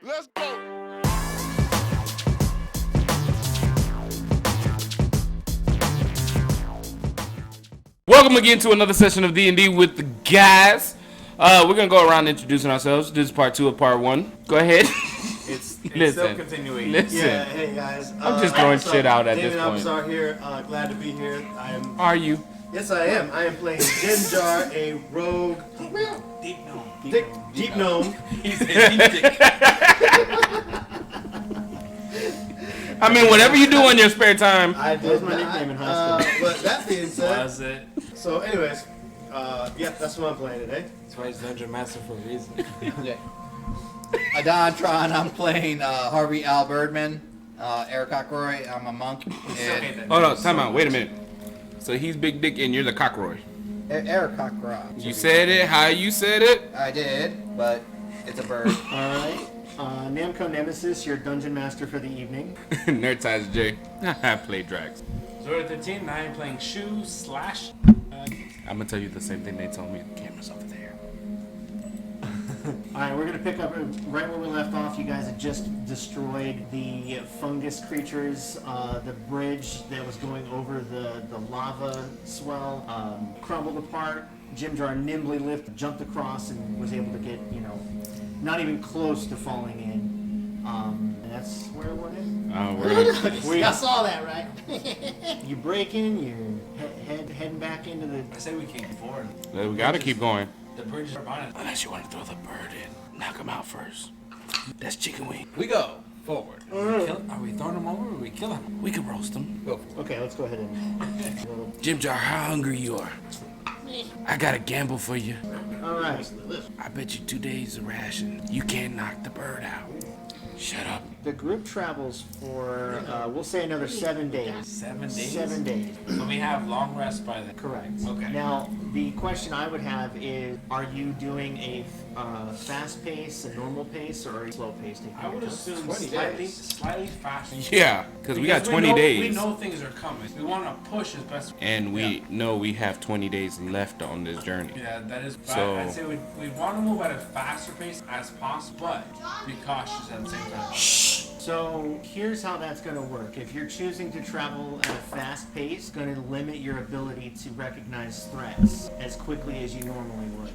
Let's go. Welcome again to another session of D&D with the guys. We're going to go around introducing ourselves. This is part 2 of part 1. Go ahead. It's still continuing. Listen. Yeah, hey guys. I'm just throwing shit out at this Damian point. Alpizar here. Glad to be here. Are you? Yes, I am. I am playing Jim Jar, a rogue. Deep gnome. Deep gnome. He's a deep dick. I mean, whatever you do on your spare time. That was my nickname in high school. But that being said, Was it? so anyways, yeah, that's what I'm playing today. That's why he's Dungeon Master for a reason. Yeah. Adontron, I'm playing Harvey Al Birdman. Eric Cockroy, I'm a monk. And Hold on, time out. Wait a minute. So he's Big Dick and you're the Cockroy. Eric Cockroy. You said it how you said it? I did, but it's a bird. Alright. Namco Nemesis, your dungeon master for the evening. NerdTots J. I play Drax. Zora 13, and I am playing Shoe / I'm going to tell you the same thing they told me. The camera's over there. Alright, we're going to pick up right where we left off. You guys had just destroyed the fungus creatures. The bridge that was going over the lava swell crumbled apart. Jim Jar nimbly jumped across and was able to get, not even close to falling in. And that's where we're in. I saw that, right? You break in, you're heading back into the... I say we came forward. We got to keep going. The bridge is behind us. Unless you want to throw the bird in. Knock him out first. That's chicken wing. We go forward. Are we throwing him over or are we killing him? We can roast him. Go for it. Okay, let's go ahead and... Jim Jar, how hungry you are? I got a gamble for you. Alright. I bet you 2 days of ration. You can't knock the bird out. Shut up. The group travels for, we'll say another 7 days. 7 days? 7 days. So we have long rest by then. Correct. Okay. Now, the question I would have is, are you doing a fast pace, a normal pace, or a slow pace? I would assume 20 slightly faster. Yeah, because we got 20 We days. know things are coming. We want to push as best. And we know we have 20 days left on this journey. Yeah, that is. So- I'd say we want to move at a faster pace as possible, but be cautious at the same time. So here's how that's going to work. If you're choosing to travel at a fast pace, it's going to limit your ability to recognize threats as quickly as you normally would.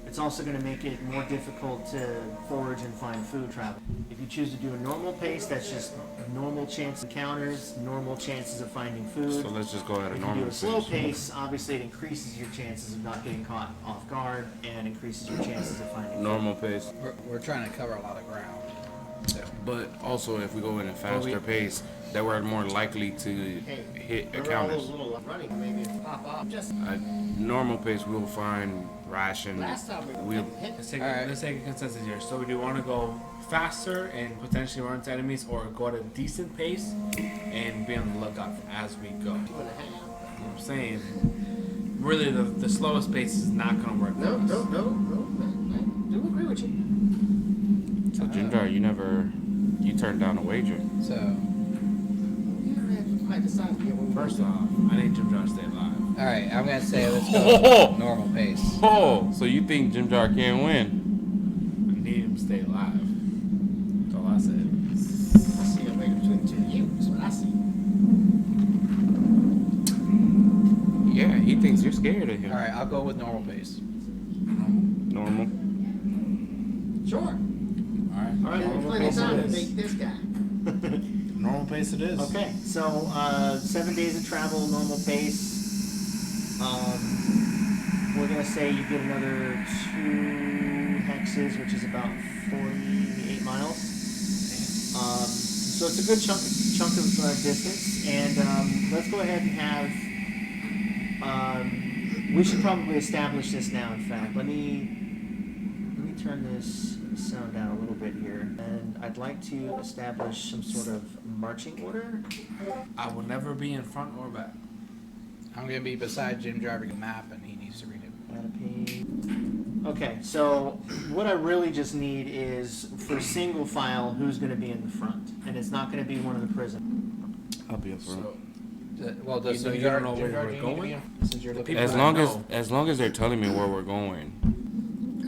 It's also going to make it more difficult to forage and find food travel. If you choose to do a normal pace, that's just normal chance encounters, normal chances of finding food. So let's just go at a If you normal do a slow pace. pace, obviously it increases your chances of not getting caught off guard and increases your chances of finding food. Normal pace. We're trying to cover a lot of ground. So. But also, if we go in a faster pace, that we're more likely to hit encounters. Little running, maybe pop off. Just At normal pace, we'll find ration. last time We'll hit. Let's take, Alright. let's take a consensus here. So, do you want to go faster and potentially run into enemies, or go at a decent pace and be on the lookout as we go? 2.5. You know what I'm saying? Really, the slowest pace is not going to work for No, us. I do agree with you. So Jim Jar, you turned down a wager. So, You haven't quite decided yet what we're First off, I need Jim Jar to stay alive. all right, I'm gonna say let's go normal pace. Oh, so you think Jim Jar can't win? I need him to stay alive. That's all I said. I see a way between the two of you. That's what I see. Yeah, he thinks you're scared of him. All right, I'll go with normal pace. Normal. Sure. Alright. All right, Got normal plenty of pace time it to is. make this guy. Normal pace it is. Okay, so 7 days of travel, normal pace. We're gonna say you get another 2 hexes, which is about 48 miles. So it's a good chunk of distance, and let's go ahead and have. We should probably establish this now. In fact, let me turn this sound down a little bit here, and I'd like to establish some sort of marching order. I will never be in front or back. I'm gonna be beside Jim driving a map, and he needs to read it. Add a page. Okay, so what I really just need is for single file who's going to be in the front, and it's not going to be one of the prison. I'll be up front. Well, does You Jim don't Jar- know Jim where Jar, we're do you need to going? be in- Since you're looking As people long that as know. as long as they're telling me where we're going.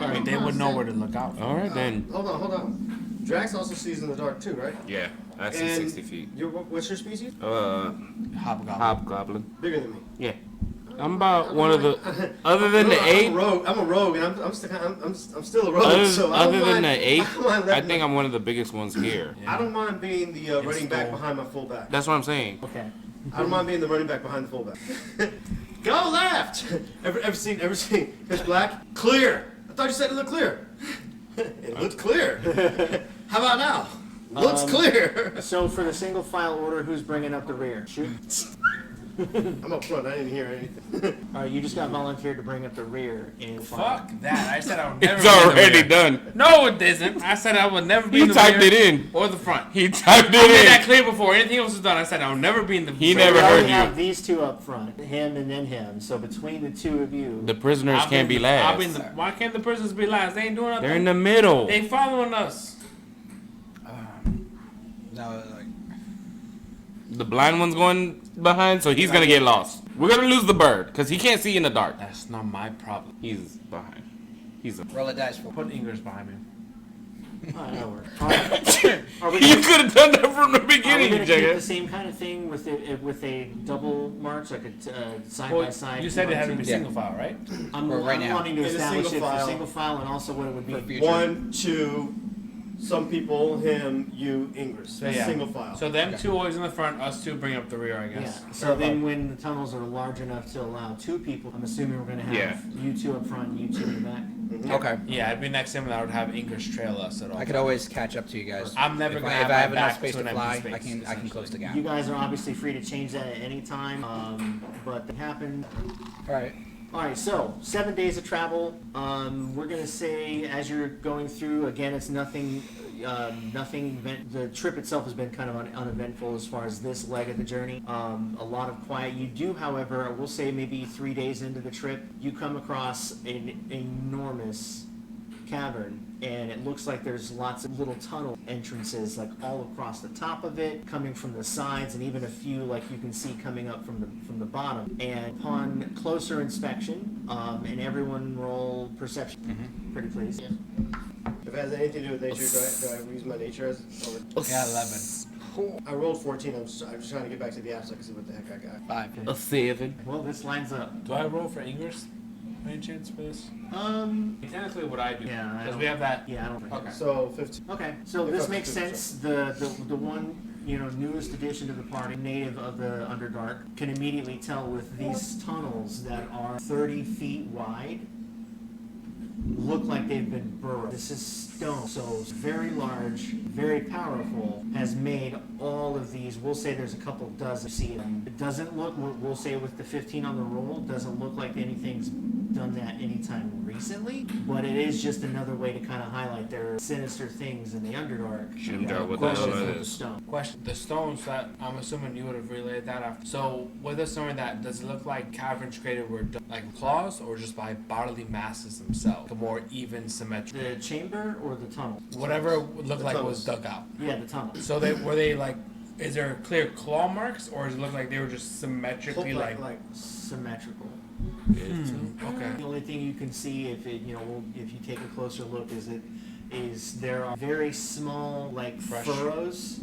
I mean, they would know where to look out for. All right then. Hold on. Drax also sees in the dark too, right? Yeah, I see 60 feet. What's your species? Hobgoblin. Bigger than me. Yeah. I'm about one of the, other than the ape. I'm a rogue, and I'm still a rogue. So I Other don't than mind, the ape, I think my- I'm one of the biggest ones here. I don't mind being the running back Stool. behind my fullback. That's what I'm saying. Okay. I don't mind being the running back behind the fullback. Go left. Ever seen Pitch Black? Clear. I thought you said it looked clear. It looked clear. How about now? Looks clear. So for the single file order, who's bringing up the rear? Shoot. I'm up front. I didn't hear anything. All right, you just got volunteered to bring up the rear in Fuck that. I said I would never It's be in the already rear. done. No, it isn't. I said I would never be He in the typed rear it in. or the front. He typed I made that it in. clear before anything else was done. I said I would never be in the He rear. never we heard already you. have these two up front, him and then him. So between the two of you, The prisoners I'll can't be in last. I'll be in the, why can't the prisoners be last? They ain't doing nothing. They're in the middle. They following us. No, like, The blind one's going behind, so he's gonna get lost. We're gonna lose the bird because he can't see in the dark. That's not my problem. He's behind. He's a. roll a dice for. Put Ingers behind me. oh, that'll work. All right. Are we You gonna, could have done that from the are we beginning, gonna keep the Jagger. same kind of thing with a double march, like a side Well, by side? you said it had to be Yeah. single file, right? I'm, Or right I'm now. wanting to In a establish single it for file. single file and also what it would For be. future. 1, 2, some people, him, you, Ingress. So, yeah. Single file. So them two always in the front, us two bring up the rear, I Yeah. guess. So then, when the tunnels are large enough to allow two people, I'm assuming we're going to have Yeah. you two up front, and you two in the back. Okay. Yeah, I'd be next to him and I would have Ingers trail us at all. I could always catch up to you guys. I'm never if gonna I, have if I my have enough back space to to an fly, empty I space, can close the gap. You guys are obviously free to change that at any time, but it happened. All right. All right, so 7 days of travel. We're gonna say as you're going through, again, it's nothing. The trip itself has been kind of uneventful as far as this leg of the journey. A lot of quiet. You do, however, we'll say maybe 3 days into the trip, you come across an enormous cavern, and it looks like there's lots of little tunnel entrances, like all across the top of it, coming from the sides, and even a few like you can see coming up from the bottom. And upon closer inspection, and everyone roll perception. Pretty please. If it has anything to do with nature, do I use my nature as? Or, Yeah, 11. I rolled 14. I'm just trying to get back to the app so I can see what the heck I got. 5. A 7. Well, this lines up. Do I roll for Ingers? Any chance for this? Technically, what I do. Yeah, I Because don't- we have that. Yeah, I don't. Okay. So 15. Okay, so If this I'm makes good, sense. The one newest addition to the party, native of the Underdark, can immediately tell with these tunnels that are 30 feet wide. Look like they've been burrowed. This is stone, so it's very large, very powerful. Has made all of these. We'll say there's a couple dozen. See them. It doesn't look. We'll say with the 15 on the roll, doesn't look like anything's done that anytime recently. But it is just another way to kind of highlight their sinister things in the Underdark. Jimdar, what the hell Questions is with the this? stone. Question: the stones that I'm assuming you would have relayed that after. So with us knowing that, does it look like caverns created were done like claws or just by bodily masses themselves, a more even symmetric? The chamber or the tunnel? Whatever it would look The like tunnels. was dug out. Yeah, the tunnel. So were they like? Is there clear claw marks, or does it look like they were just symmetrically like? Symmetrical. Okay. The only thing you can see if it, if you take a closer look, is there are very small Fresh. furrows,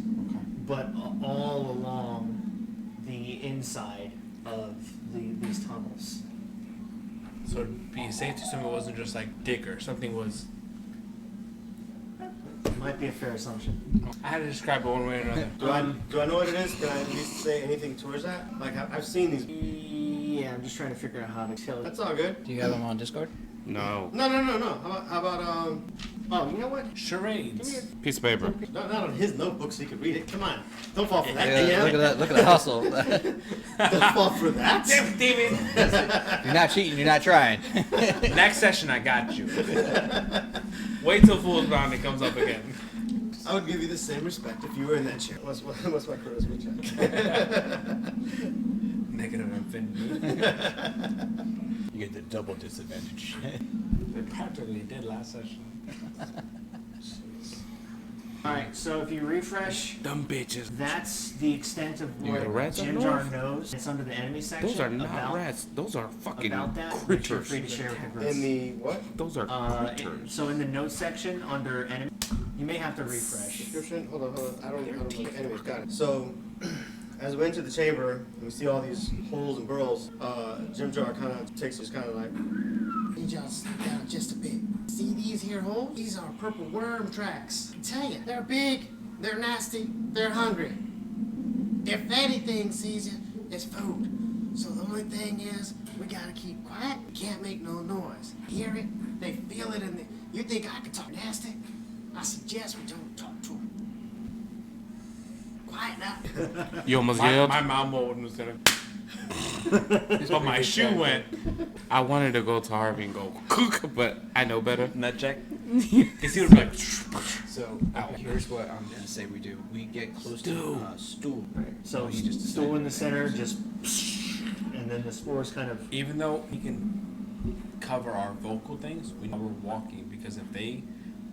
but all along the inside of these tunnels. So it'd be safe to assume it wasn't just like digger. Something was. Might be a fair assumption. I had to describe it one way or another. Do I know what it is? Can I at least say anything towards that? Like I've seen these. Yeah, I'm just trying to figure out how to tell. That's all good. Do you have them on Discord? No. No. How about Oh, you know what? Charades. Piece of paper. not on his notebook so he could read it. Come on, don't fall for that. Yeah, look at that! Look at the hustle. Don't fall for that. Damn, David. You're not cheating. You're not trying. Next session, I got you. Wait till Fool's Round it comes up again. I would give you the same respect if you were in that chair. What's my charisma check? Negative infinity. You get the double disadvantage. They practically did last session. Alright, so if you refresh, Dumb bitches. that's the extent of You what got rats up Jimjar north? knows. It's under the enemy section. Those are not about, rats. Those are fucking About that, which you're critters. free to share with the group. In the what? Those are critters. So in the notes section under enemy, you may have to refresh. Description? Hold on. I don't know. Anyways, got it. So, as we enter the chamber, and we see all these holes and burrows, Jim Jar kind of takes us kind of like, Need y'all to slow down just a bit. See these here holes? These are purple worm tracks. I tell you, they're big, they're nasty, they're hungry. If anything sees you, it's food. So the only thing is, we gotta keep quiet. We can't make no noise. Hear it? They feel it in the. You think I can talk nasty? I suggest we don't talk to them. Quiet now. You almost My yelled? mouth mold was gonna. But my shoe went. I wanted to go to Harvey and go cook, but I know better. Nut check. Cause he would be like. So here's what I'm gonna say we do. We get close to Stool. So he just stool in the center, just, and then the spores kind of. Even though he can cover our vocal things, we know we're walking because if they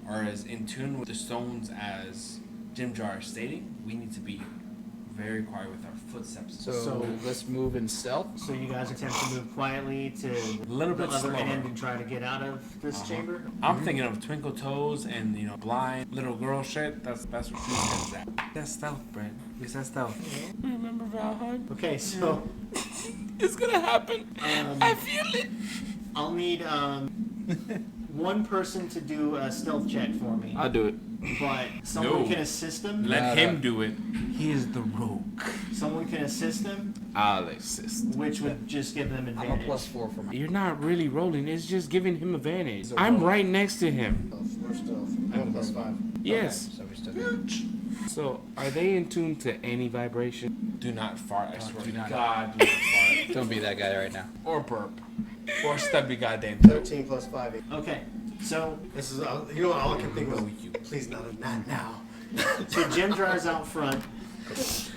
are as in tune with the stones as Jim Jar is stating, we need to be very quiet with our footsteps. So let's move in stealth. So you guys attempt to move quietly to A little the bit other slower. end and try to get out of this chamber. I'm thinking of twinkle toes and blind little girl shit. That's what she says that. That's stealth, Brent. Yes, that's stealth. Remember Valheim? Okay, so It's gonna happen. I feel it. I'll need one person to do a stealth check for me, I'll do it. but someone No. can assist him. Let him do it. He is the rogue. Someone can assist him, I'll assist. which would just give them I'm a advantage. +4 for my. You're not really rolling. It's just giving him advantage. I'm right next to him. we're stealth. I have +5. Yes. So we still good. So, are they in tune to any vibration? Do not fart. I swear do to not. God, do not fart. Don't be that guy right now. Or burp. Or stubby goddamn toe. 13 + 5. Okay, so This is you know what all I can think was. Please not now. so Jim Jar's out front,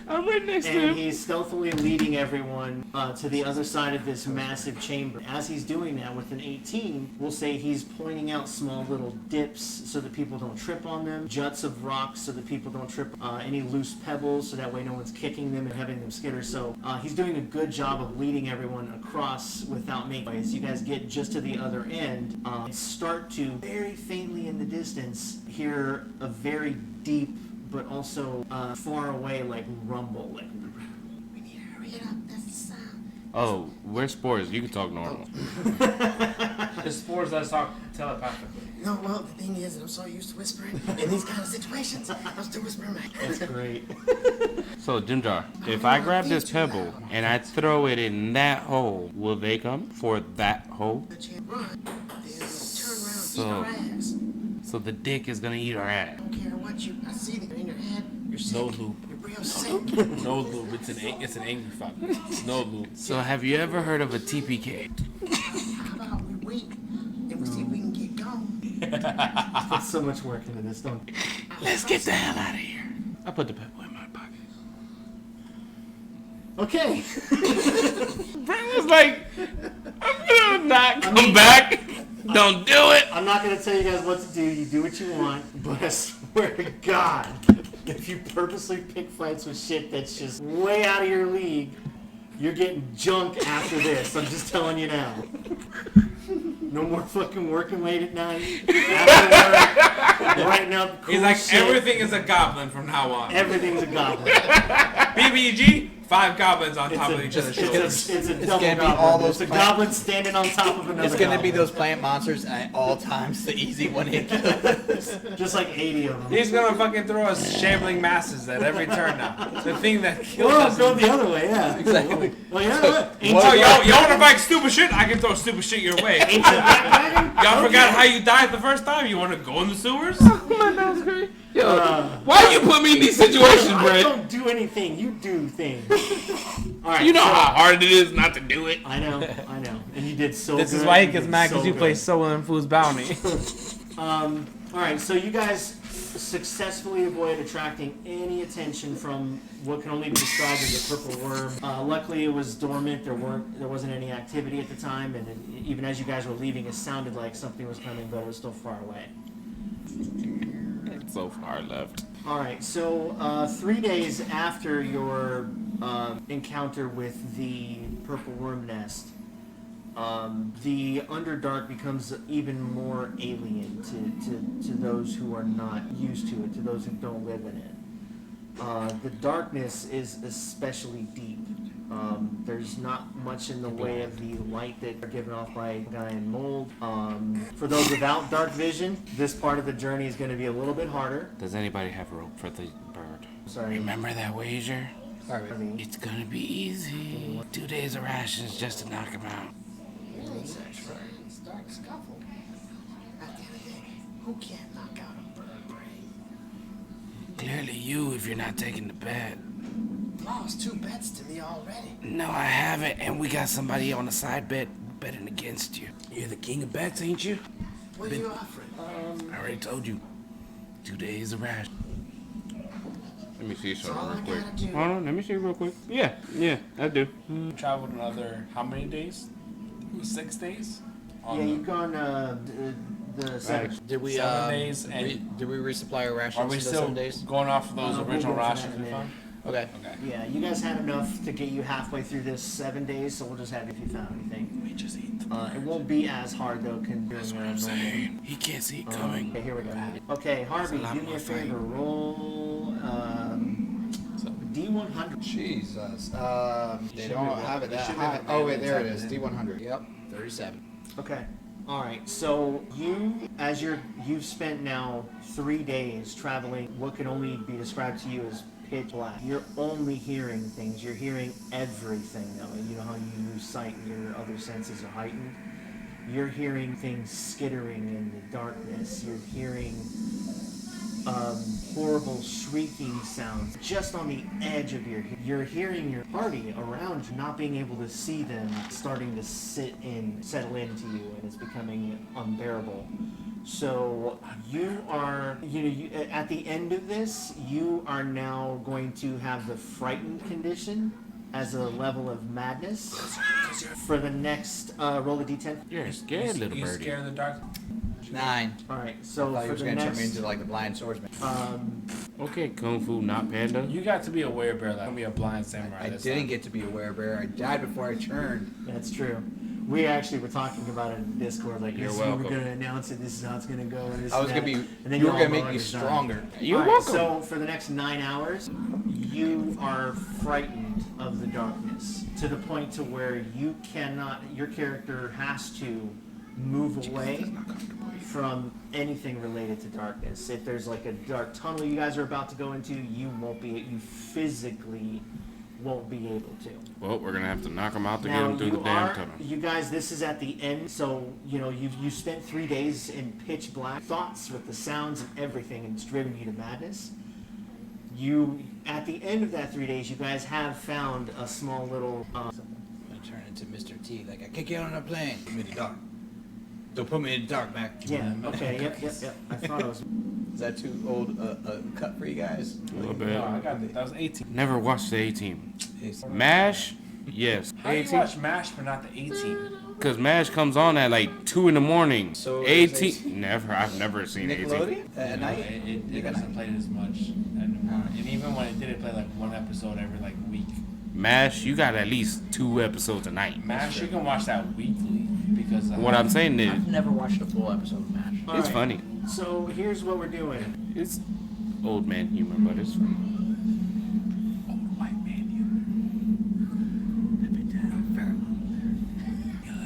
I'm right next to and him. he's stealthily leading everyone to the other side of this massive chamber. As he's doing that with an 18, we'll say he's pointing out small little dips so that people don't trip on them, juts of rocks so that people don't trip, any loose pebbles so that way no one's kicking them and having them skitter. So he's doing a good job of leading everyone across without making noise. You guys get just to the other end and start to very faintly in the distance hear a very deep but also far away like rumble. Like, We need to hurry it up. That's the sound. Oh, we're spores. You can talk normal. The spores that talk telepathically. No, well, the thing is that I'm so used to whispering in these kind of situations. I'm still whispering back. that's great. So, Jim Jar, if I grab this pebble and I throw it in that hole, will they come for that hole? The chance run, they'll turn around and So- eat our ass. So the dick is gonna eat our ass. I don't care what you. I see that in your head. You're sick. No loop. You're real sick. No loop. It's an angry fuck. No loop. So have you ever heard of a TPK? How about we wait and we see if we can get going? Put so much work into this, don't you? Let's get the hell out of here. I put the pebble in my pocket. Okay. Brent was like, I'm gonna not come back. Don't do it. I'm not gonna tell you guys what to do. You do what you want, but I swear to God, if you purposely pick fights with shit that's just way out of your league, you're getting junk after this. I'm just telling you now. No more fucking working late at night. After work, writing up cool He's like, shit. everything is a goblin from now on. Everything's a goblin. BBG, 5 goblins on top of each other's shoulders. It's a double gonna be goblin. all those It's a plant- goblin standing on top of another It's gonna be goblin. those plant monsters at all times, the easy one hit kills. Just like 80 of them. He's gonna fucking throw us shambling masses at every turn now. The thing that kills Well, us. go the other way, yeah. Exactly. Well, you know what? Oh, you wanna fight stupid shit? I can throw stupid shit your way. Ancient Black Dragon? Y'all forgot how you died the first time? You wanna go in the sewers? My nose great. Yo, why you put me in these situations, I Brent? don't do anything. You do things. All right. You know so- how hard it is not to do it. I know. And you did so This good. is why he You gets did mad because so you good. play Soul and Food's Bounty. All right, so you guys successfully avoid attracting any attention from what can only be described as a purple worm. Luckily, it was dormant. There wasn't any activity at the time, and even as you guys were leaving, it sounded like something was coming, but it was still far away. so far left. All right, so 3 days after your encounter with the purple worm nest, the Underdark becomes even more alien to those who are not used to it, to those who don't live in it. The darkness is especially deep. There's not much in the way of the light that are given off by Guy and Mold. For those without dark vision, this part of the journey is going to be a little bit harder. Does anybody have a rope for the bird? Sorry. Remember that wager? Harvey. It's gonna be easy. 2 days of rations just to knock him out. Really? Start a scuffle. At the end of the day, who can't knock out a bird brain? Clearly you, if you're not taking the bet. Lost 2 bets to me already. No, I haven't, and we got somebody on the side betting against you. You're the king of bets, ain't you? What are you offering? I already told you. 2 days of rations. Let me see That's all something I real quick. gotta do. Hold on, let me see real quick. Yeah, I do. Traveled another how many days? 6 days. Yeah, you've gone the 7. Did we 7 days, and did we resupply our rations are we for the still 7 days? going off of those We'll original go for that rations in a we minute. found? Okay. Okay. Yeah, you guys had enough to get you halfway through this 7 days, so we'll just have if you found anything. We just eat It won't be as hard though, That's what considering I'm saying. He can't see it coming. Okay, here we go. Okay, Harvey, lot do me more a favor. fight. Roll D100. Jesus. They Should don't be- have it they that should high. have Oh wait, there it advantage is. D100. Yep. 37. Okay. All right. So you've spent now 3 days traveling what can only be described to you as pitch black. You're only hearing things. You're hearing everything now. You know how you use sight and your other senses are heightened. You're hearing things skittering in the darkness. You're hearing horrible shrieking sounds just on the edge of you're hearing your party around you, not being able to see them, starting to settle into you, and it's becoming unbearable. So you are, at the end of this, you are now going to have the frightened condition as a level of madness for the next roll a d10. You're a scared little You birdie. scared of the dark? 9. All right, I so thought he for was the gonna turn me next, into like the blind swordsman. Okay, Kung Fu, not Panda. You got to be a werebear. Like, I'm gonna be a blind samurai. I this didn't time. get to be a werebear. I died before I turned. that's true. We actually were talking about it in Discord, like You're this is when we're welcome. gonna announce it. This is how it's gonna go. And this I was and gonna that. be. And then You were all gonna make know me it's done. stronger. You're All right, welcome. so for the next 9 hours, you are frightened of the darkness to the point to where you cannot. Your character has to move away from anything related to darkness. If there's like a dark tunnel you guys are about to go into, you physically won't be able to. Well, we're gonna have to knock him out to get Now him through you the damn are, tunnel. you guys. This is at the end, so you spent 3 days in pitch black thoughts with the sounds and everything, and it's driven you to madness. You at the end of that 3 days, you guys have found a small little. I'm gonna turn into Mr. T. Like I kick you out on a plane. Put me in the dark. Don't put me in the dark, Mac. Yeah. Okay. Yep. I thought it was. Is that too old a cut for you guys? A little bit. No, I got it. That was 18. Never watched the A-Team. It's- MASH? Yes. How do you A-Team? watch MASH but not the 18? Because MASH comes on at like 2 in the morning. So A-Team? is Never. I've never seen A-Team. Nickelodeon at night. It doesn't play as much anymore. And even when it did, it played like one episode every like week. MASH, you got at least 2 episodes a night. MASH, you can watch that weekly because What I'm saying is, I've never watched a full episode of MASH. All it's right, funny. So here's what we're doing. It's old man humor, but it's funny. old white man, you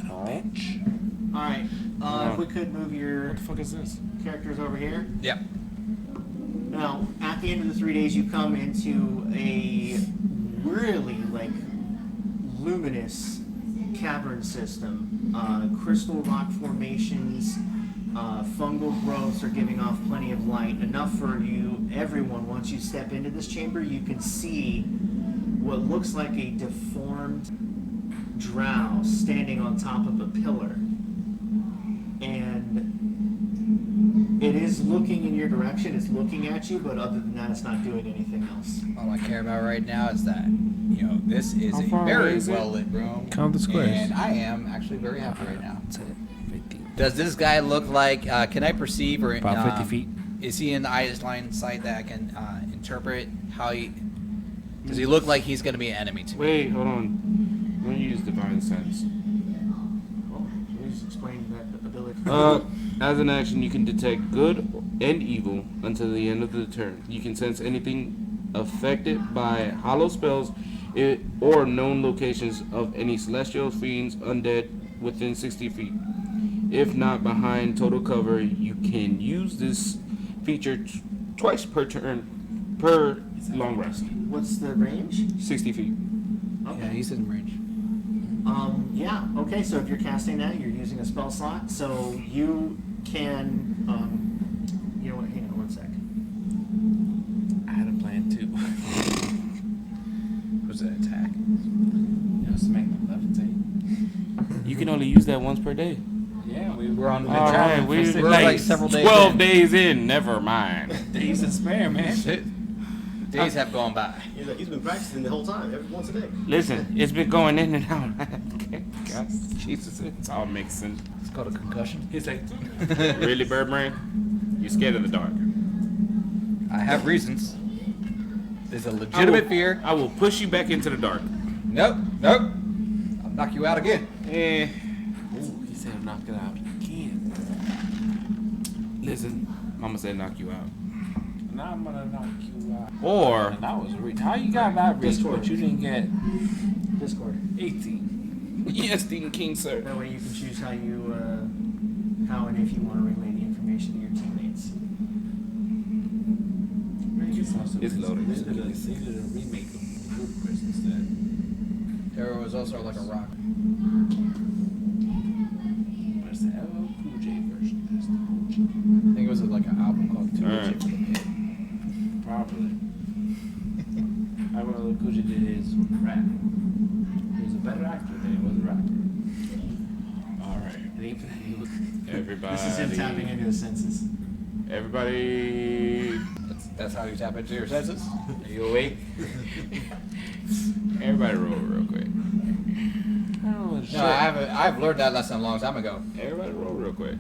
little bitch. All right. If we could move your What the fuck is this? characters over here. Yep. Now, at the end of the 3 days, you come into a really luminous cavern system. Crystal rock formations, fungal growths are giving off plenty of light, enough for everyone. Once you step into this chamber, you can see what looks like a deformed drow standing on top of a pillar, and it is looking in your direction. It's looking at you, but other than that, it's not doing anything else. All I care about right now is that, this is How a far away very is it? well lit room. Count the squares. And I am actually very happy right now. Does this guy look like? Can I perceive or About 50 feet. is he in the eyes line of sight that I can interpret how he? Does he look like he's gonna be an enemy to me? Wait, hold on. I'm gonna use divine sense. Well, please explain that ability. As an action, you can detect good and evil until the end of the turn. You can sense anything affected by hollow spells or known locations of any celestial fiends, undead within 60 feet. If not behind total cover, you can use this feature twice per turn per long rest. What's the range? 60 feet. Okay. Yeah, he's in range. Yeah, okay, so if you're casting that, you're using a spell slot, so you can, you know what, hang on one sec. I had a plan too. Was it attack? It was to make them levitate. You can only use that once per day. Yeah, we're on the All right, we're we're like like several days 12 in. days in. Never mind. days to spare, man. Days have gone by. He's been practicing the whole time, once a day. Listen, it's been going in and out. God, Jesus, it's all mixing. It's called a concussion. He's like, Really, Birdbrain? You scared of the dark? I have reasons. There's a legitimate fear. I will push you back into the dark. Nope. I'll knock you out again. ooh, he said knock it out again. Listen, Mama said knock you out. Now I'm gonna knock you out. Or And that was reach. How you got that reach, Discord. but you didn't get Discord. 18? yes, Dean King, sir. That way you can choose how you, how and if you want to relay the information to your teammates. It's loaded. They did a remake of Ludacris instead. There was also like a rock. But it's the LL Cool J version. That's the OG. I think it was like an album called Two Alright. Chick for the Pit. Probably. I remember Cool J did his rap. He was a better actor than he was a rapper. Alright. And he was Everybody. This is him tapping into his senses. Everybody. That's how you tap into your senses. Are you awake? Everybody roll real quick. No, I've learned that lesson a long time ago. Everybody roll real quick.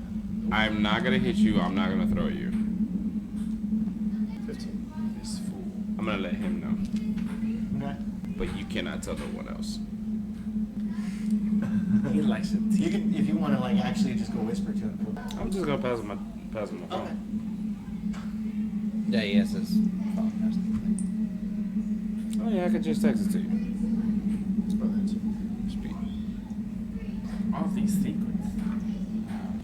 I'm not gonna hit you. I'm not gonna throw you. 15. this fool. I'm gonna let him know. Okay. But you cannot tell no one else. He likes it. You can, if you want to, like, actually just go whisper to him. I'm just gonna pass him my phone. Okay. Yeah, he has his phone. Oh yeah, I could just text it to you. It's probably that too. All these secrets.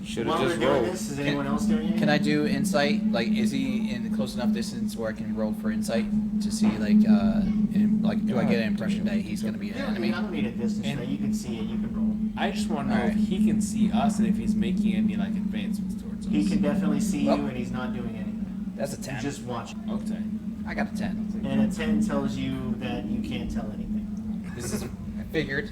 Should While have we're just doing rolled. this, is anyone else doing anything? Can I do insight? Like, is he in close enough distance where I can roll for insight to see, like, do I get an impression that he's gonna be an Yeah, I enemy? mean, I don't need a distance. And- Right? You can see it. You can roll. I just want to know Alright. if he can see us and if he's making any like advancements towards us. He can definitely see Well, you, and he's not doing anything. That's a He's 10. just watching. Okay. I got a 10. And a 10 tells you that you can't tell anything. This is. I figured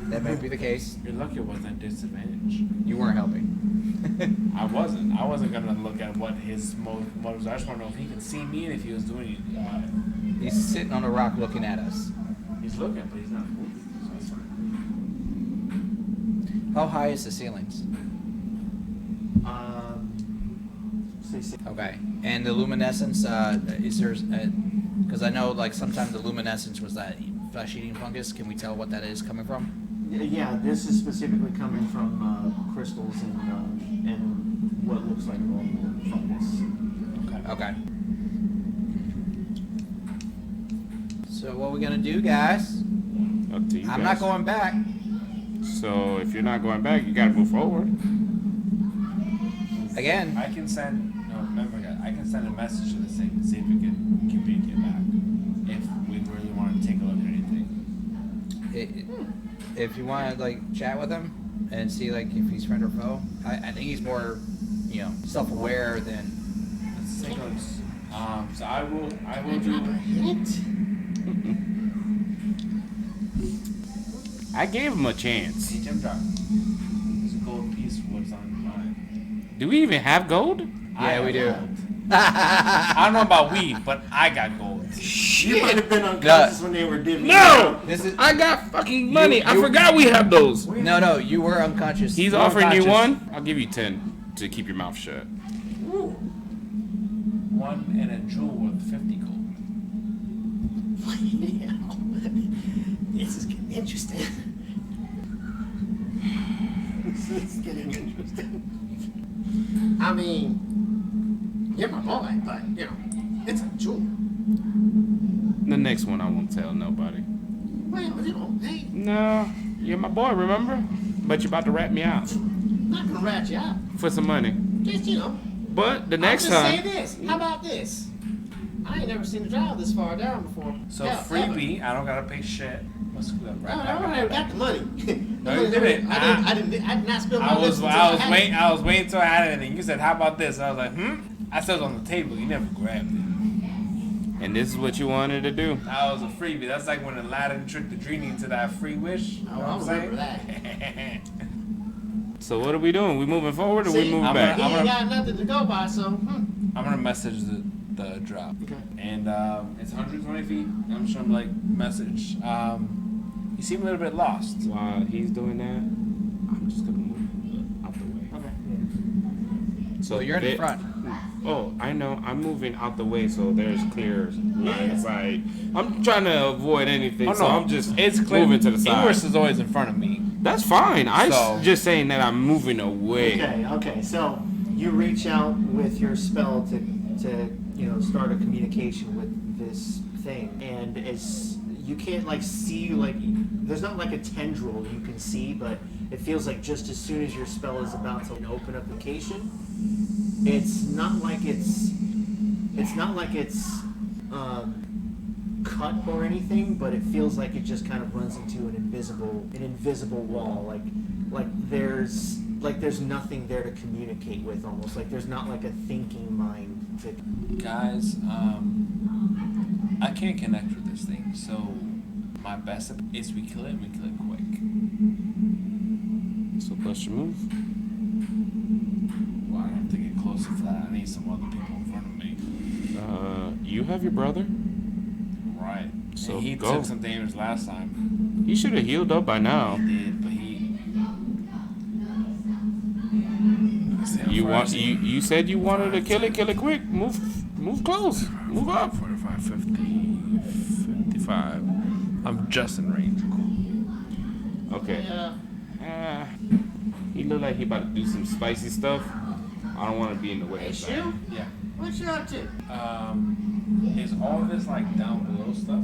that might be the case. You're lucky it wasn't a disadvantage. You weren't helping. I wasn't. I wasn't gonna look at what his motives. I just want to know if he could see me and if he was doing anything about it. He's sitting on a rock looking at us. He's looking, but he's not moving. So that's fine. How high is the ceilings? Okay. And the luminescence, is there, because I know like sometimes the luminescence was that flesh-eating fungus. Can we tell what that is coming from? Yeah, this is specifically coming from crystals and what looks like raw fungus. Okay. So what we gonna do, guys? Up to you. I'm guys. not going back. So if you're not going back, you gotta move forward. Again. I can send. No, remember, guys. I can send a message to this thing and see if we can communicate back. If we really want to take a look at anything. If you want to like chat with him and see like if he's friend or foe, I think he's more, self-aware than. Let's take a look. So I will do. Hit. I gave him a chance. See, Jim Drop. There's a gold piece for what's on mine. Do we even have gold? Yeah, we do. I don't know about we, but I got gold. You might have been unconscious when they were divvying No! out. This is I got fucking money. I you- forgot we have those. no. You were unconscious. He's You're offering you unconscious. one. I'll give you 10 to keep your mouth shut. 1 and a jewel worth 50 gold. This is getting interesting. This is getting interesting. I mean, you're my boy, but, you know, it's a jewel. The next one I won't tell nobody. Well, you know, hey, No, you're my boy, remember? But you're about to rat me out I'm not gonna rat you out. for some money. Just, you know, But the next I'll just time, say this. How about this? I ain't never seen a drive this far down before. So Hell, freebie, I don't gotta pay shit. Let's go ever. No, I already got the money. No, you didn't. I did not spill my I was lips until had it. I was waiting until I had anything. You said, "How about this?" I was like, I said it was on the table. You never grabbed it. and this is what you wanted to do. That was a freebie. That's like when Aladdin tricked the genie into that free wish. You know Oh, what I I'm remember saying? that. So what are we doing? We moving forward or we See, moving I'm back? He gonna- ain't got nothing to go by, so. I'm gonna message the drop. Okay. And it's 120 feet. I'm just gonna like message. You seem a little bit lost. While he's doing that, I'm just gonna move out the way. Okay. So You're in the front. Oh, I know. I'm moving out the way so there's clear line Yeah. of sight. I'm trying to avoid anything, so I'm just it's clear. moving to the side. Ingress is always in front of me. That's fine. So- Just saying that I'm moving away. Okay. So you reach out with your spell to start a communication with this thing, and as you can't like see there's not like a tendril you can see, but it feels like just as soon as your spell is about to open up location, it's not like it's cut or anything, but it feels like it just kind of runs into an invisible wall, like there's nothing there to communicate with, almost like there's not like a thinking mind to. Guys, I can't connect with this thing, so my best is we kill it and we kill it quick. So bust your move. Well, I don't have to get closer for that. I need some other people in front of me. You have your brother. Right. So And he go. took some damage last time. He should have healed up by now. He did, but he. You said you wanted to kill it quick. Move close. Move up. 45, 50, 55. I'm just in range. Okay. Yeah. He look like he about to do some spicy stuff. I don't want to be in the way. Hey, of that. Shu, Yeah. what you up to? Is all of this like down below stuff?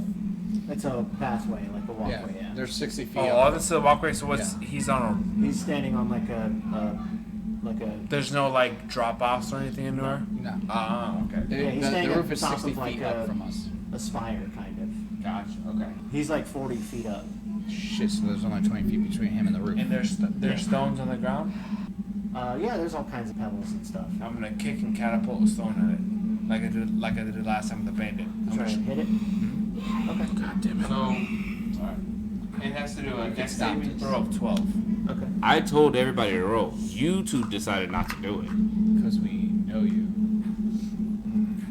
It's a pathway, like a walkway. Yeah. There's 60 feet. Oh, up. all this is a walkway. So what's Yeah. he's on He's standing on like a. There's no like drop offs or anything anywhere. No. Okay. Yeah, he's the standing roof at is the top 60 of like feet up from us. a spire, kind of. Gotcha. Okay. He's like 40 feet up. Shit, so there's only 20 feet between him and the roof. And there's stones on the ground. Yeah, there's all kinds of pebbles and stuff. I'm gonna kick and catapult a stone at it, like I did last time with the bandit. I'm Try to gonna hit it. Okay. God damn it. So, alright. It has to do a next saving throw of 12. Okay. I told everybody to roll. You two decided not to do it. Because we know you.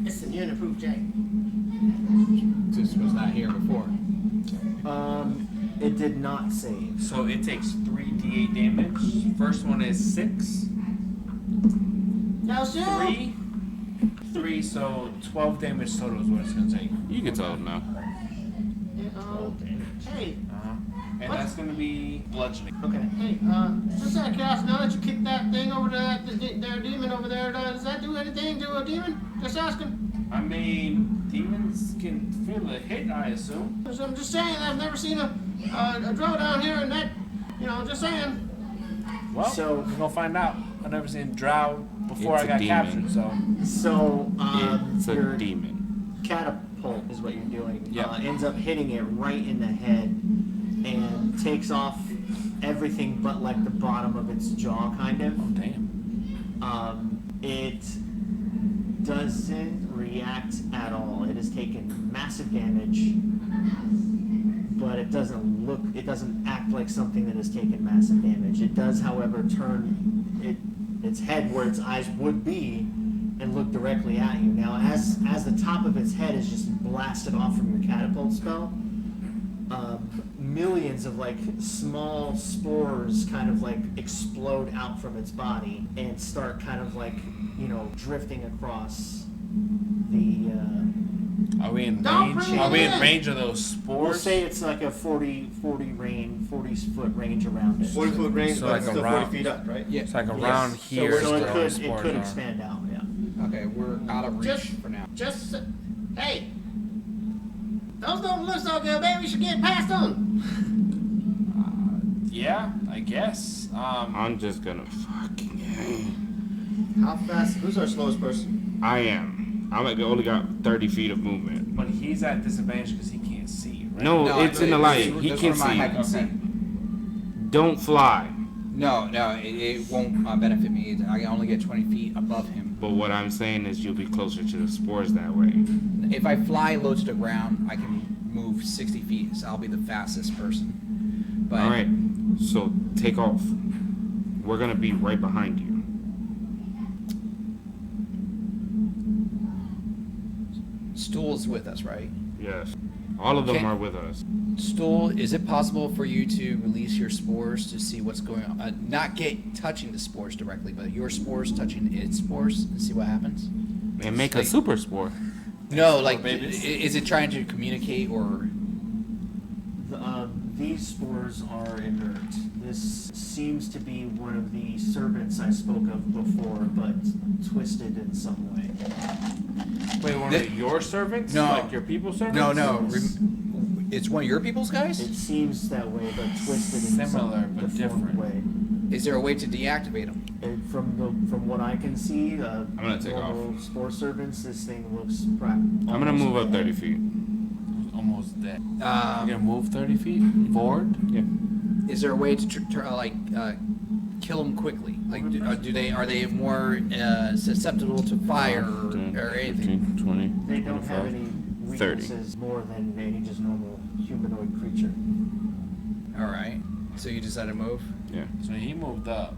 It's an unit-proof jacket. This was not here before. It did not save. So it takes 3d8 damage. First one is 6. Now, Shu. 3, so 12 damage total is what it's gonna take. You can tell them now. Hey, And What? that's gonna be bludgeoning. Okay. hey, just out of curiosity, now that you kicked that thing over there, their demon over there, does that do anything to a demon? Just asking. I mean, demons can feel a hit, I assume. I'm just saying, I've never seen a drow down here, and that, just saying. Well, So- we're gonna find out. I've never seen drow before It's I a got demon. captured, so. So It's a your demon. catapult is what you're doing. Yeah. Ends up hitting it right in the head and takes off everything but like the bottom of its jaw, kind of. Oh, damn. It doesn't react at all. It has taken massive damage, but it doesn't act like something that has taken massive damage. It does, however, turn its head where its eyes would be and look directly at you. Now, as the top of its head is just blasted off from your catapult spell, millions of like small spores kind of like explode out from its body and start kind of like drifting across the. Are we in Don't range? bring Are it we in in. range of those spores? We'll say it's like a 40 foot range around it. 40-foot range, So but like it's a still round- 40 feet up, right? Yeah. It's like Yes. around here. So is it where could the spores are. expand out, yeah. Okay, we're out of reach Just- for now. Just, hey, those don't look so good, man. We should get past them. Yeah, I guess. I'm just gonna fucking. How fast? Who's our slowest person? I am. Only got 30 feet of movement. But he's at disadvantage because he can't see, right? No, it's in the light. He That's can where my- I see. can see. Okay. Don't fly. No, it won't benefit me. I only get 20 feet above him. But what I'm saying is you'll be closer to the spores that way. If I fly low to the ground, I can move 60 feet, so I'll be the fastest person. But All right. So take off. We're gonna be right behind you. Stool's with us, right? Yes. All of them Okay. are with us. Stool, is it possible for you to release your spores to see what's going on? Not touching the spores directly, but your spores touching its spores and see what happens? And make a Like- super spore. No, like, babies? is it trying to communicate or? These spores are inert. This seems to be one of the servants I spoke of before, but twisted in some way. Wait, one of your servants? No. Like your people servants? No. Yes. It's one of your people's guys? It seems that way, but twisted in Similar, some but deformed different. way. Is there a way to deactivate them? And from what I can see, gonna take normal spore servants, this thing looks. I'm gonna move up 30 feet. Almost dead. You're Um, gonna move 30 feet forward? Yeah. is there a way to kill them quickly? Like, are they more susceptible to fire or 10, anything? 15, 20, They don't have 25. any 30. weaknesses more than any just normal humanoid creature. All right. So you decide to move? Yeah. So he moved up.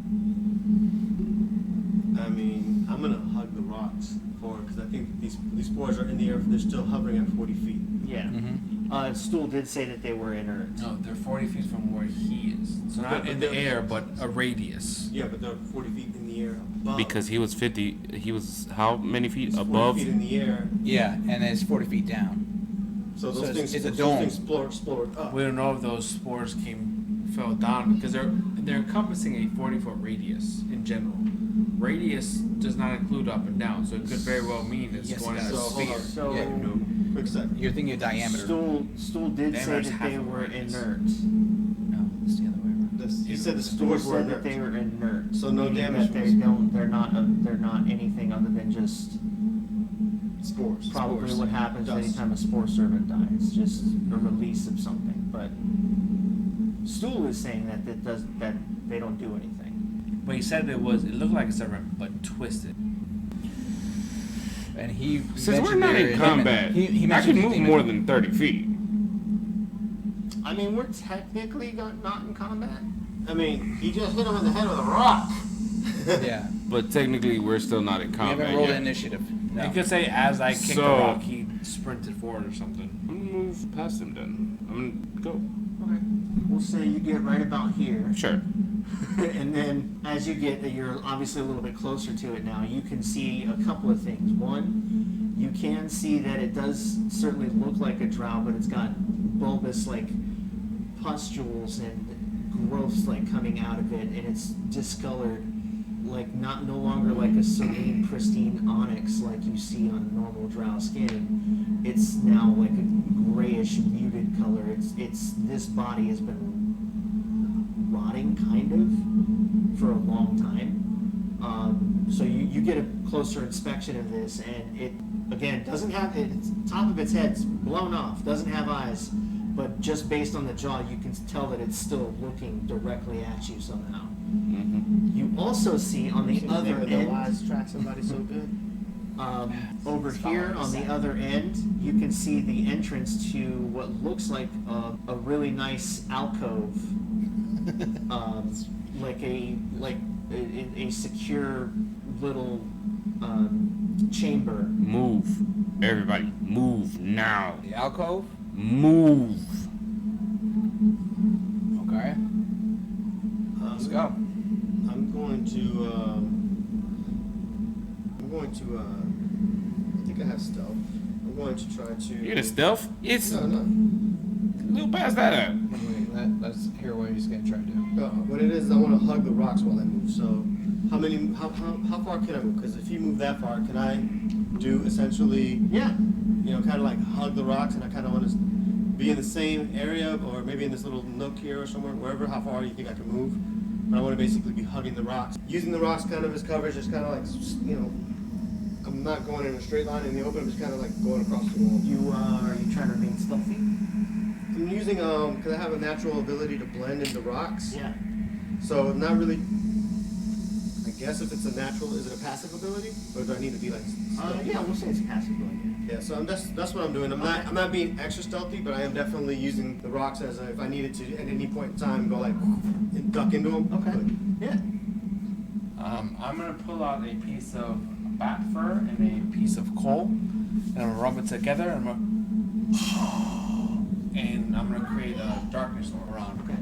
I mean, I'm gonna hug the rocks forward because I think these spores are in the air. They're still hovering at 40 feet. Yeah. Mm-hmm. Stool did say that they were inert. No, they're 40 feet from where he is. So not But in the they're- air, but a radius. Yeah, but they're 40 feet in the air above. Because he was 50. He was how many feet It's 40 above? feet in the air. Yeah, and then it's 40 feet down. So So those it's- things, it's a those dome. things explored up. We don't know if those spores fell down because they're encompassing a 40-foot radius in general. Radius does not include up and down, so it could very well mean it's Yes, going it in a does. So, hold sphere. on. So Yeah. Quick second. You're thinking of diameter. Stool did say Diameter's that half they a were radius. inert. No, it's the other way around. He said the Stool spores were said that they inert. were inert. So no meaning damage that they're not anything other than just Spores. probably Spores. what happens Dust. anytime a spore servant dies, just a release of something. But Stool is saying that they don't do anything. But he said it looked like a serpent, but twisted. And he Since we're mentioned not there- in combat, he I mentioned can move thing more that- than 30 feet. I mean, we're technically not in combat. I mean, he just hit him in the head with a rock. Yeah. But technically, we're still not in We combat haven't rolled yet. initiative. No. You could say as I kicked the So- rock, he sprinted forward or something. I'm gonna move past him then. I'm gonna go. Okay. We'll say you get right about here. Sure. And then as you're obviously a little bit closer to it now, you can see a couple of things. One, you can see that it does certainly look like a drow, but it's got bulbous like pustules and growths like coming out of it, and it's discolored, like no longer like a serene, pristine onyx like you see on normal drow skin. It's now like a grayish, muted color. It's this body has been rotting kind of for a long time. So you get a closer inspection of this, and it again doesn't have top of its head's blown off, doesn't have eyes, but just based on the jaw, you can tell that it's still looking directly at you somehow. Mm-hmm. You also see on the other the end, wise track somebody so good. over here on the other end, you can see the entrance to what looks like a really nice alcove, like a secure little chamber. Move. Everybody, move now. The alcove? Move. Okay. Let's go. I'm going to. I think I have stealth. I'm going to try to. You're gonna stealth? It's No, no. a little past that up. Wait, let's hear what he's gonna try to do. What it is I want to hug the rocks while I move. So, how far can I move? Because if you move that far, can I do essentially, Yeah. kind of like hug the rocks, and I kind of want to be in the same area, or maybe in this little nook here or somewhere, wherever. How far do you think I can move? But I want to basically be hugging the rocks, using the rocks kind of as coverage, just kind of like, I'm not going in a straight line in the open. I'm just kind of like going across the wall. Are you trying to remain stealthy? I'm using because I have a natural ability to blend into rocks. Yeah. So not really. I guess if it's a natural, is it a passive ability, or do I need to be like? Stealthy? Yeah, we'll say it's a passive ability. Yeah. So that's what I'm doing. I'm not being extra stealthy, but I am definitely using the rocks as if I needed to at any point in time go like and duck into them. Okay. Yeah. I'm gonna pull out a piece of bat fur and a piece of coal, and I'm gonna rub it together, and I'm gonna create a darkness around it. Okay.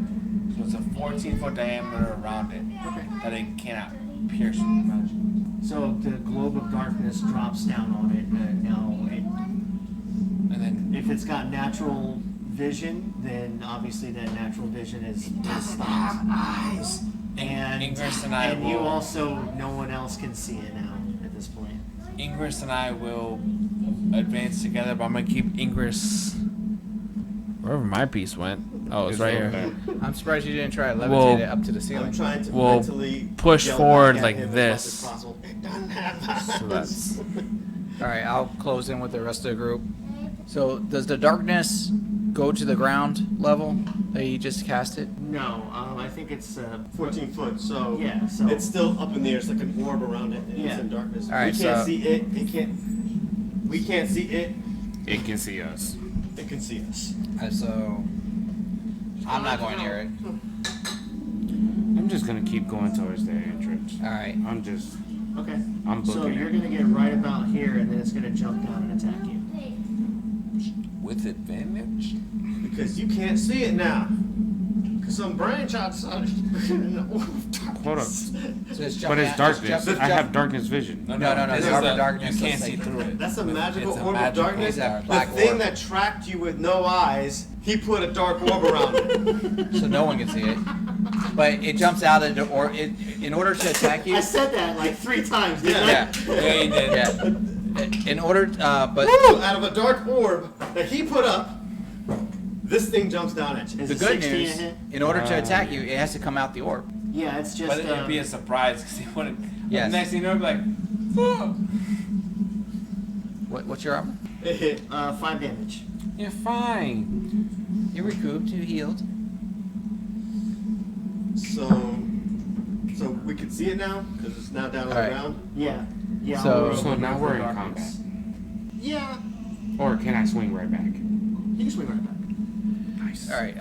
So it's a 14-foot diameter around it Okay. that it cannot pierce with magic. So the globe of darkness drops down on it. And then If it's got natural vision, then obviously that natural vision is stopped. Eyes. And Ingress and I you will- also, no one else can see it now at this point. Ingress and I will advance together, but I'm gonna keep Ingress wherever my piece went. Oh, it's right here. I'm surprised you didn't try to levitate Well, it up to the I'm ceiling. trying to We'll mentally push yell forward back at like him as this. much as possible. It doesn't have eyes. So that's All right, I'll close in with the rest of the group. So does the darkness go to the ground level that you just cast it? No, I think it's 14 foot, so Yeah, so- it's still up in the air. It's like an orb around it, and Yeah. it's in darkness. All right, we can't so- see it. We can't see it. It can see us. It can see us. So I'm not going near it. I'm just gonna keep going towards the entrance. All right. okay. I'm So booking you're it. gonna get right about here, and then it's gonna jump down and attack you. with advantage. Because you can't see it now. Because some branch outside. Hold up. So it's But it's darkness. I have jump. darkness vision. No, This the is orb of a- darkness You can't is see like- through it. That's a magical It's a orb of magical darkness. dark The black thing orb. that tracked you with no eyes, he put a dark orb around it. So no one can see it. But it jumps out into in order to attack you. I said that like 3 times, didn't I? Yeah. Yeah, you did. Yeah. In order, but Woo! Out of a dark orb that he put up, this thing jumps down at you. Is the it good 16 a news, hit? in order to attack you, it has to come out the orb. Yeah, it's just. But it'd be a surprise because he wouldn't. Yes. Next thing you know, it'd be like, "Fuck." What's your armor? It hit. 5 damage. You're fine. You recouped. You healed. So we can see it now because it's now down on Alright. the ground. Yeah. Yeah. So- I'll So now roll we're for in darkness. Yeah. Or can I swing right back? You can swing right back. Nice. All right.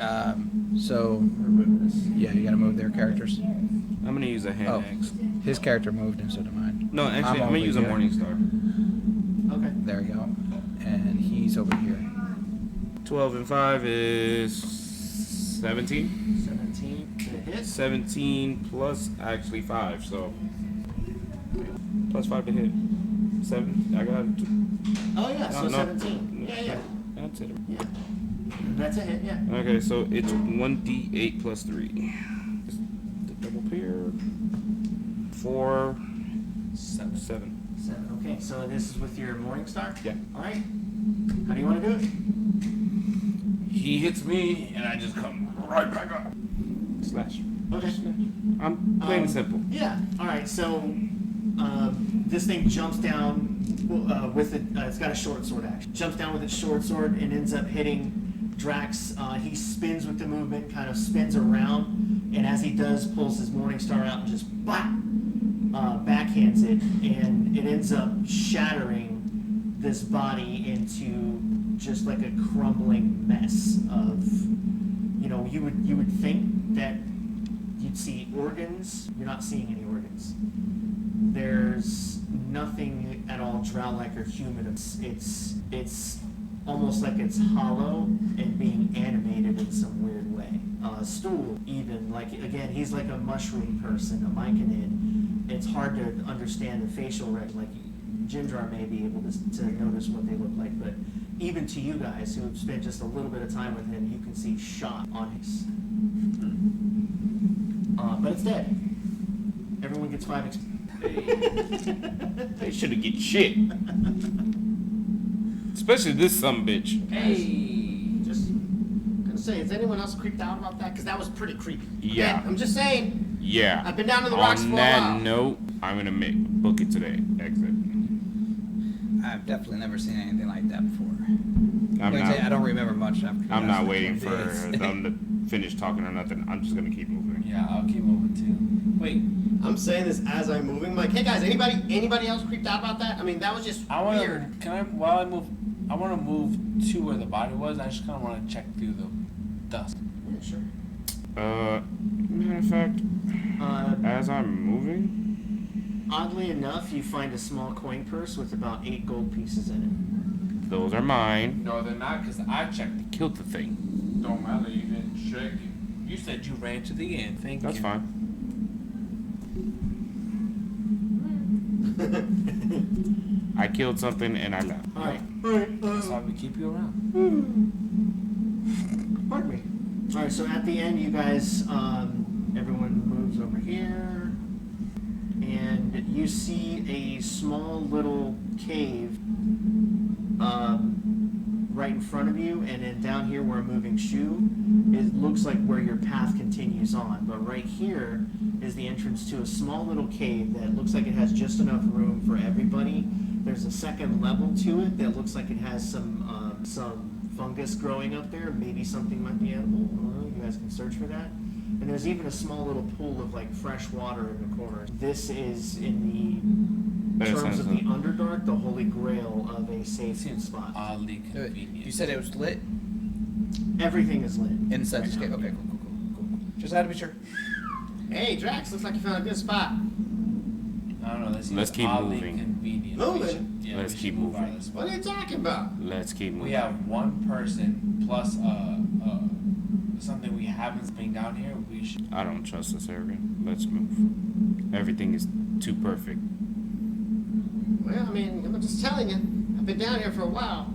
So Remove this. yeah, you gotta move their characters. I'm gonna use a hand Oh. axe. His character moved, and so did mine. No, actually, I'm over gonna use a here. morning star. Okay. There we go. And he's over here. 12 and 5 is 17. 17 to hit. 17 plus actually 5, so plus 5 to hit. 7. I got it. Oh yeah, so No. 17. Yeah. That's it. Yeah. That's a hit. Yeah. Okay, so it's 1d8 plus 3. Just the double pair. 4, 7. 7. Okay, so this is with your morning star. Yeah. All right. How do you want to do it? He hits me, and I just come right back up. Slash. Okay. I'm plain and simple. Yeah. All right. So this thing jumps down with it. It's got a short sword action. Jumps down with its short sword and ends up hitting Drax. He spins with the movement, kind of spins around, and as he does, pulls his morning star out and just backhands it, and it ends up shattering this body into just like a crumbling mess of, you would think that you'd see organs. You're not seeing any organs. There's nothing at all drow-like or human. It's almost like it's hollow and being animated in some weird way. Stool, even, like, again, he's like a mushroom person, a myconid. It's hard to understand the facial recognition. Like, Jim Jar may be able to notice what they look like, but even to you guys who have spent just a little bit of time with him, you can see shot on his. But it's dead. Everyone gets 5 They shouldn't get shit. Especially this sumbitch. Hey, just gonna say, is anyone else creeped out about that? Because that was pretty creepy. Yeah. Okay? I'm just saying. Yeah. I've been down to the rocks for a On while. that note, I'm gonna book it today. Exit. I've definitely never seen anything like that before. I'm Like I say, I not. don't remember much after. I'm the not last waiting 20 for days. them to finish talking or nothing. I'm just gonna keep moving. Yeah, I'll keep moving too. Wait, I'm saying this as I'm moving. I'm like, hey guys, anybody else creeped out about that? I mean, that was just I want weird. to. Can I? While I move, I want to move to where the body was. I just kind of want to check through the dust. Yeah, sure. Matter of fact, Uh, as I'm moving, Oddly enough, you find a small coin purse with about 8 gold pieces in it. those are mine. No, they're not, because I checked. Killed the thing. Don't matter. You didn't check it. You said you ran to the end. Thank That's you. fine. I killed something and I left. Alright. That's why we keep you around. Pardon me. Alright, so at the end, you guys, everyone moves over here, and you see a small little cave right in front of you, and then down here where a moving shoe, it looks like where your path continues on. But right here is the entrance to a small little cave that looks like it has just enough room for everybody. There's a second level to it that looks like it has some fungus growing up there. Maybe something might be edible. I don't know. You guys can search for that. And there's even a small little pool of like fresh water in the corner. This is in the That terms sounds of the like- Underdark, the holy grail of a safe Seems spot. oddly convenient. You said it was lit Everything is lit. inside this cave. Okay, cool. Just had to be sure. Hey, Drax, looks like you found a good spot. I don't know. That seems Let's keep oddly moving. convenient. Moving? We should, yeah, Let's we should keep move out moving. of this What are you talking about? Let's keep moving. We have one person plus something we haven't been down here. We should. I don't trust this area. Let's move. Everything is too perfect. Well, I mean, I'm just telling you. I've been down here for a while.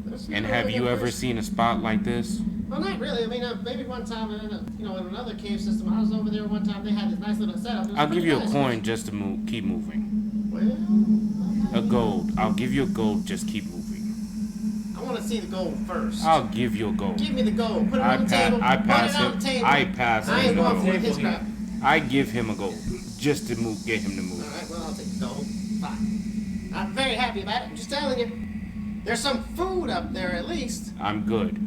There's And no have really you good ever place- seen a spot like this? Well, not really. I mean, maybe one time in another cave system. I was over there one time. They had this nice little setup. It was I'll give pretty you a nice. coin just to move. Keep moving. Well, A gold. I'll give you a gold. Just keep moving. I want to see the gold first. I'll give you a gold. Give me the gold. Put it I on the table. pass Put it on him. the table. I pass I him ain't the going for gold. his crap. I give him a gold just to move. Get him to All move. right, well, I'll take the gold. Fine. I'm very happy about it. I'm just telling you. There's some food up there at least. I'm good.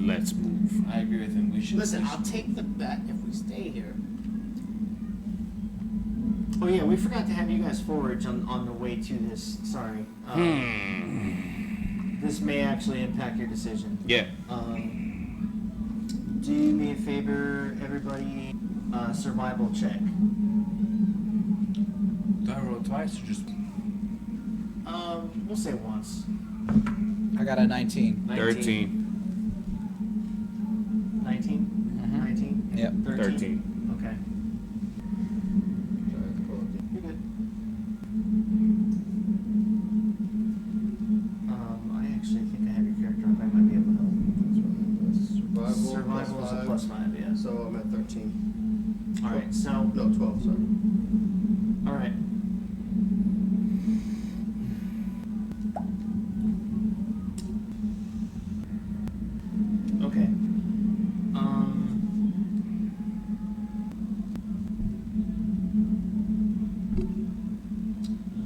Let's move. I agree with him. We should. Listen, we I'll take the bet if we stay here. Oh yeah, we forgot to have you guys forage on the way to this. Sorry. This may actually impact your decision. Yeah. Do me a favor, everybody. Survival check. Do I roll twice or just We'll say once. I got a 19. 13. 19? Mhm. 19? Yep. 13. Okay. You're good. I actually think I have your character up. I might be able to help. Survival is a +5, yeah. So I'm at 13. Alright, so. No, 12, sorry. Alright. Okay.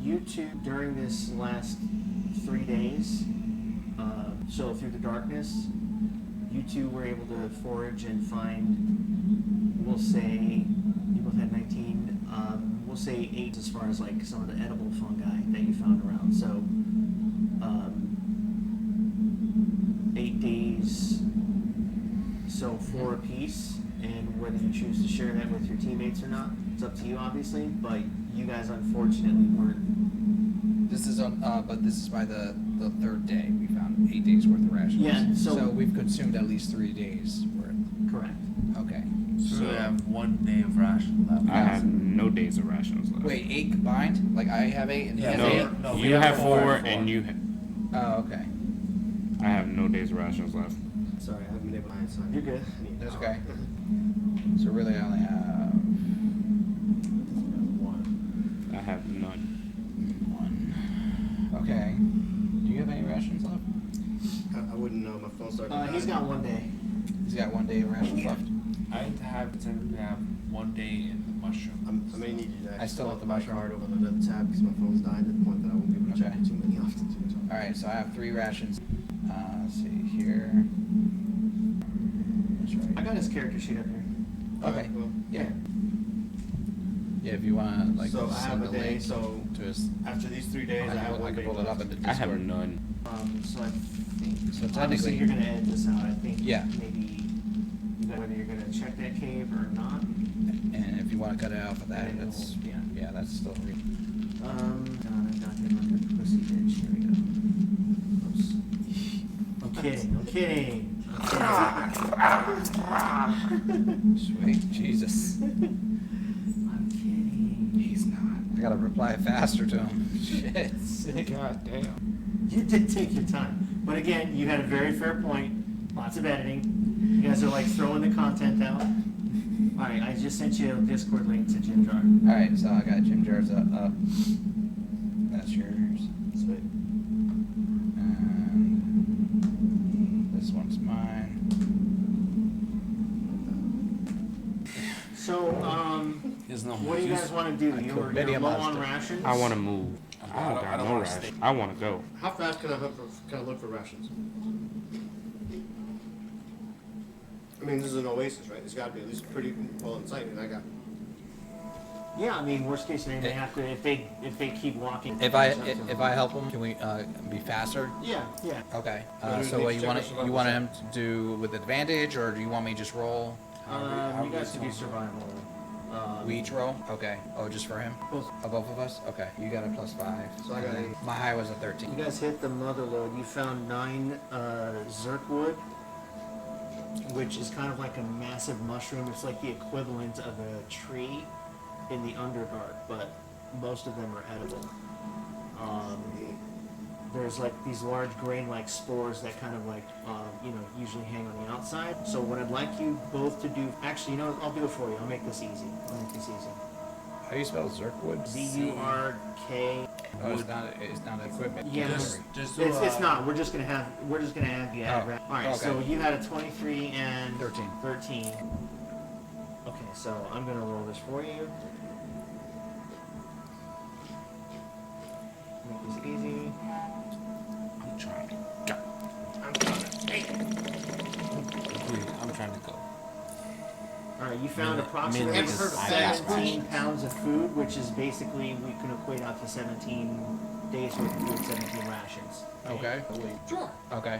You two, during this last 3 days, so through the darkness, you two were able to forage and find, we'll say, you both had 19, we'll say 8 as far as like some of the edible fungi that you found around. So, 8 days, so 4 apiece, and whether you choose to share that with your teammates or not, it's up to you obviously, but you guys unfortunately weren't. This is on, but this is by the third day. We found 8 days worth of rations. Yeah, So so- we've consumed at least 3 days worth. Correct. Okay. So we have 1 day of rations left. I have no days of rations left. Wait, 8 combined? Like I have 8 and he has No, 8? No, we you have have four 4 and four. and you. Oh, okay. I have no days of rations left. Sorry, I haven't been able to find some. You're good. That's okay. So really I only have I have none. 1. Okay. Do you have any rations left? I wouldn't know. My phone started. He's got 1 day. He's got 1 day of rations left. I typically have 1 day in the mushroom. I may need you to I still have the my mushroom. card over another tab because my phone's dying to the point that I won't be able to check Okay. it too many often. Alright, so I have 3 rations. Let's see here. That's right. I got his character sheet up here. Okay. Well, Yeah. Yeah, if you want to like so I have send a the day. link So to his, after these 3 days, I have I 1 can day. pull it up in the I have Discord. none. So I think. So Obviously, technically- you're gonna edit this out. I think. Yeah. Maybe whether you're gonna check that cave or not. And if you want to cut it out for that, then that's we'll- yeah. yeah, that's still free. Donna got him under pussy bitch. Here we go. Oops. I'm kidding. I'm kidding. Sweet Jesus. I'm kidding. He's not. I gotta reply faster to him. Shit. God damn. You did take your time, but again, you had a very fair point. Lots of editing. You guys are like throwing the content out. All right, I just sent you a Discord link to Jim Jar. All right, so I got Jim Jar's up. That's yours. Sweet. And this one's mine. So, There's no what do you guys want to do? You're Maybe I'm low out of on stuff. rations. I want to move. I I don't don't got no wanna rations. stay. I want to go. How fast can I look for rations? I mean, this is an oasis, right? It's got to be at least pretty well in sight, and I got. Yeah, I mean, worst case scenario, they have to if they keep walking. If I help him, can we be faster? Yeah, yeah. Okay. So So we what need you to want check our you survival want him to do with advantage, or do you want me to just roll? You guys can do survival. We each roll? Okay. Oh, just for him? Both. Oh, both of us? Okay. You got a +5. So I got And then 8. my high was a 13. You guys hit the mother lode. You found 9 zirkwood, which is kind of like a massive mushroom. It's like the equivalent of a tree in the Underdark, but most of them are edible. There's like these large grain-like spores that kind of like, usually hang on the outside. So what I'd like you both to do, actually, I'll do it for you. I'll make this easy. How do you spell Zirkwood? Zurk. Oh, it's not equipment. Yeah. category. Just do, It's not. We're just gonna have you add. Oh, All right. okay. So you had a 23 and 13. 13. Okay. So I'm gonna roll this for you. Make this easy. I'm trying to go. I'm trying to go. All right. You found Minute- approximately minute is 17 pounds of food, which is basically we can equate out to 17 days worth of food, 17 rations. Okay. Sure. Okay.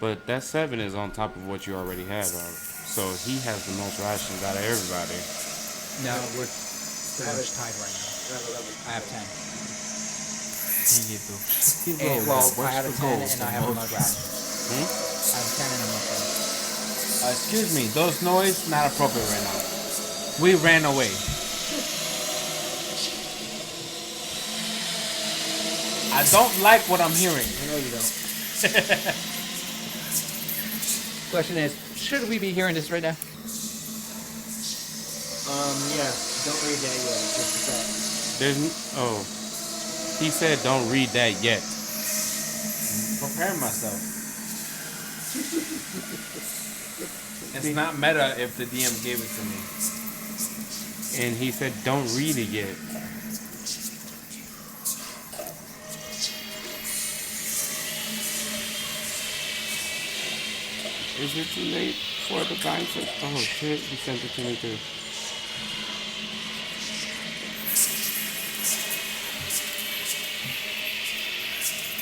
But that 7 is on top of what you already had, so he has the most rations out of everybody. No, we're pretty much tied right now. I have 10. Well, I have a 10 and I have a mushroom. I have 10 and a mushroom. Excuse me, those noise not appropriate right now. We ran away. I don't like what I'm hearing. I know you don't. Question is, should we be hearing this right now? Yeah. Don't read that yet. Just a sec. He said don't read that yet. Preparing myself. It's not meta if the DM gave it to me. And he said don't read it yet. Is it too late for the time to... Oh shit, he sent it to me too.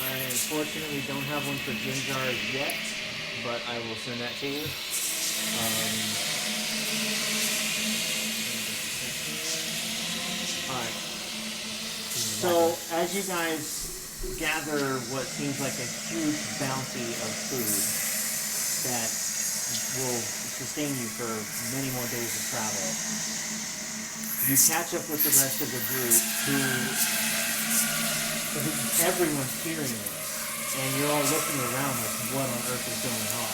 I unfortunately don't have one for Jim Jar yet, but I will send that to you. Alright. So, as you guys gather what seems like a huge bounty of food that will sustain you for many more days of travel. You catch up with the rest of the group who everyone's hearing this, and you're all looking around like, what on earth is going on?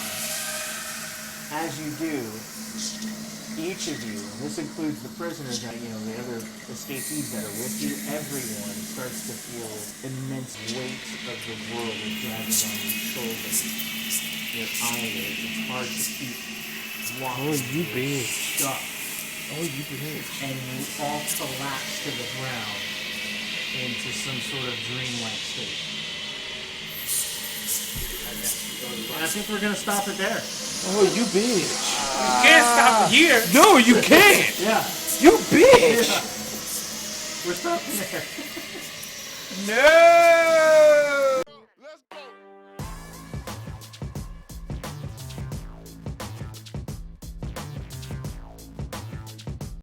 As you do, each of you, and this includes the prisoners, the other escapees that are with you, everyone starts to feel immense weight of the world is dragging on your shoulders, your eyelids. It's hard to keep walking. Oh, you bitch. Stuck. Oh, you bitch. And you all collapse to the ground into some sort of dreamlike state. I think we're gonna stop it there. Oh, you bitch. You can't stop here. No, you can't. Yeah, You bitch. we're stopping there. No!